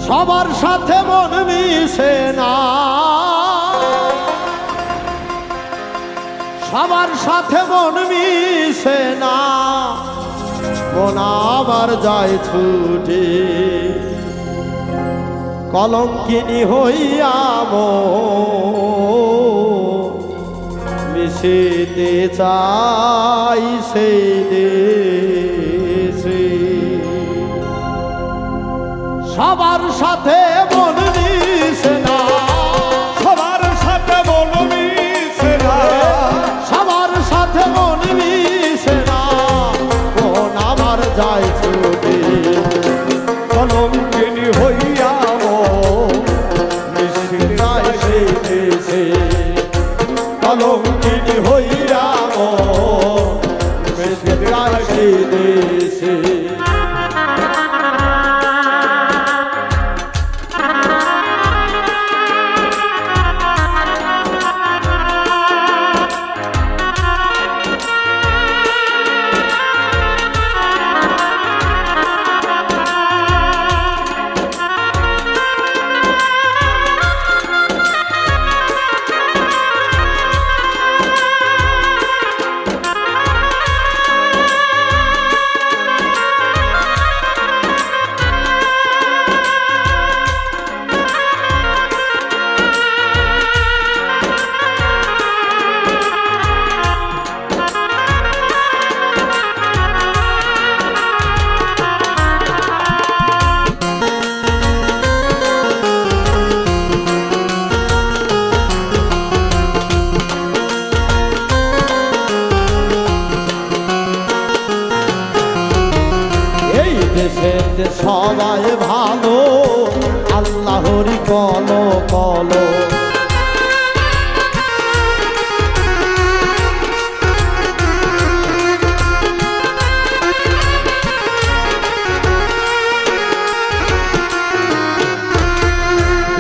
সবার সাথে মন মিশে না, সবার সাথে মন মিশে না, মন আবার যায় ছুটে কলঙ্কিনী হইয়া মিশিতে চাই সেই দেশে। সবার সাথে মন মিশে না, সবার সাথে মন মিশে না, সবার সাথে মন মিশে না, মন আমার যায় ছুটে কলঙ্কিনী হইয়া মিশিতে চাই সেই দেশে। কলঙ্কিনী হইয়া মিশিতে চাই সেই দেশে। দেশেতে সবাই ভালো, আল্লাহরি কলো কলো।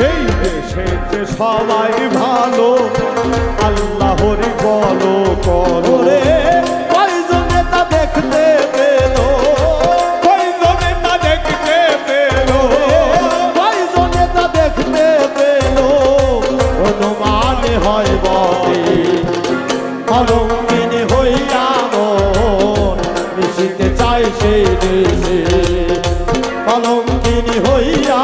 এই দেশেতে সবাই ভালো, আল্লাহরি কলো কলো রে। কয়জন নেতা দেখতে পেল, কয়জন নেতা দেখতে পেল, কয়জন নেতা দেখতে পেল, অনুমানে হয় বটে কলঙ্কিনী হইয়া মিশিতে চাই সেই দেশে। কলঙ্কিনী হইয়া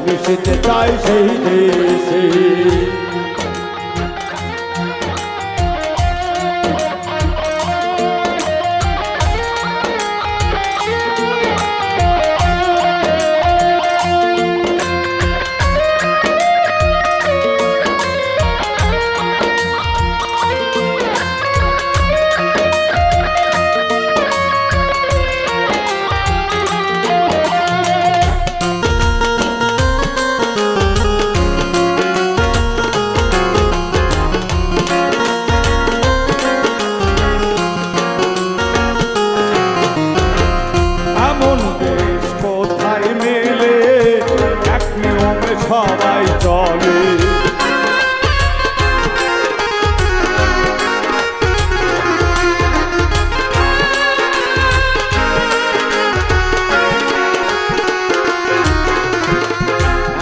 মিশিতে চাই সেই দেশে। সবাই চলে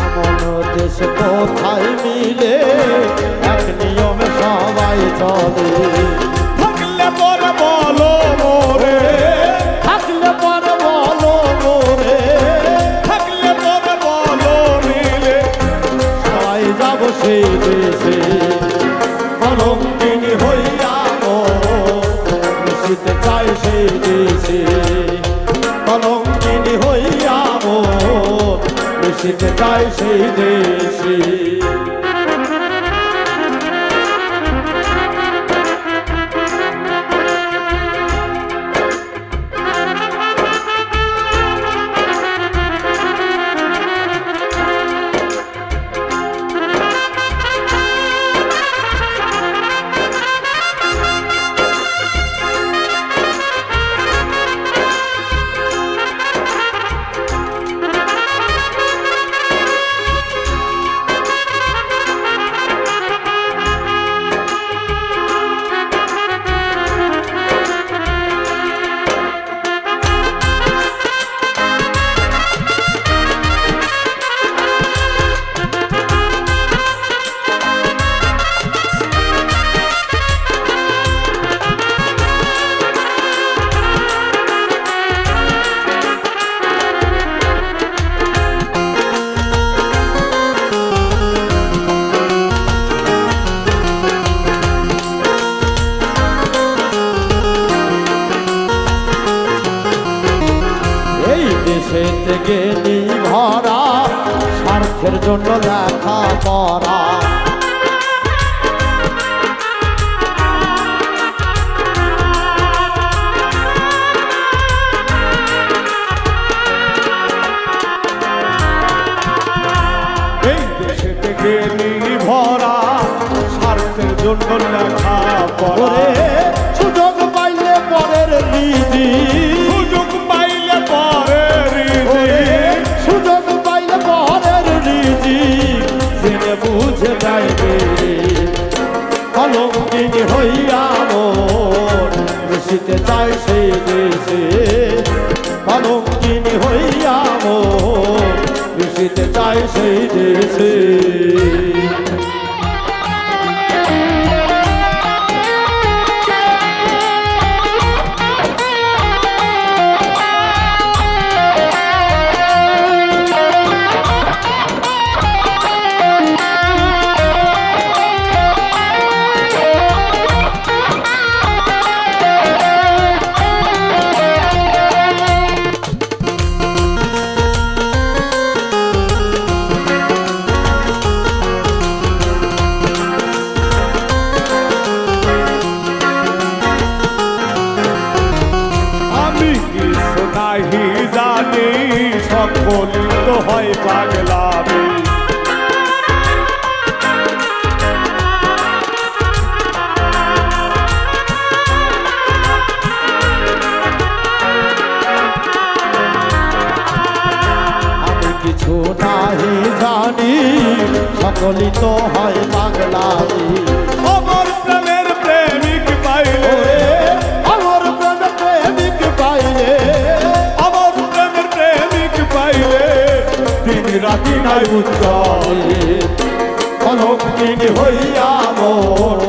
এমন দেশ কোথায় মিলে এক নিয়মে সবাই চলে। থাকলে পরে বলো মোরে, থাকলে পরে বলো মোরে, থাকলে পরে বলো মিলে সবাই যাব সেই দেশে। কলঙ্কিনী হইয়া মিশিতে চাই সেই দেশে। কলঙ্কিনী হইয়া মিশিতে চাই সেই দেশে। দেশেতে গেলি ভরা স্বার্থের জন্য লেখা পড়া এই দেশেতে গেলি ভরা স্বার্থের জন্য লেখা পড়ে ওরে সুযোগ পাইলে পরের রিজি সুযোগ পাইলে পরে ওরে সুযোগ পাইলে পরের রিজি জেনে বুঝে যাইবে কলঙ্কিনী হইয়া মন মিশিতে চাই সেই দেশে কলঙ্কিনী হইয়া মন মিশিতে চাই সেই দেশে আমি কিছু নাহি জানি সকল তো হয় পাগলামি আমি কিছু নাহি জানি সকলই তো হয় পাগলামি আমার প্রেমের প্রেমিক পাইলে ওরে আমার প্রাণ প্রেমিক পাইলে আমার প্রেমের প্রেমিক পাইলে দিন রাতি নাই চলে কলঙ্কিনী হইয়া মন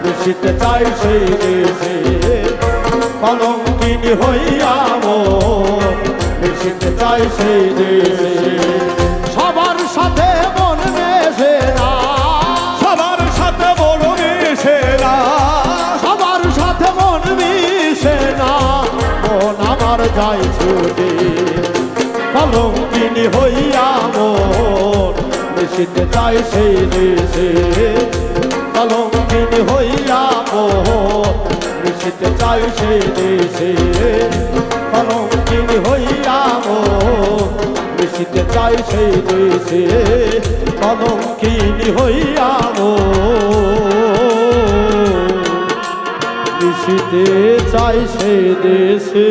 মিশিতে চাই সেই দেশে কলঙ্কিনী হইয়া মন মিশিতে চাই সেই দেশে সবার সাথে মন মেশে না সবার সাথে বড় মিশেরা সবার সাথে মন মিশে না মন আমার যায় ছুটে কলঙ্কিনী হইয়া মন মিশিতে চাই সেই দেশে কলঙ্কিনী হইয়া মন মিশিতে চাই সেই দেশে কলঙ্কিনী হইয়া মন মিশিতে চাই সেই দেশে কলঙ্কিনী হইয়া মন মিশিতে চাই সেই দেশে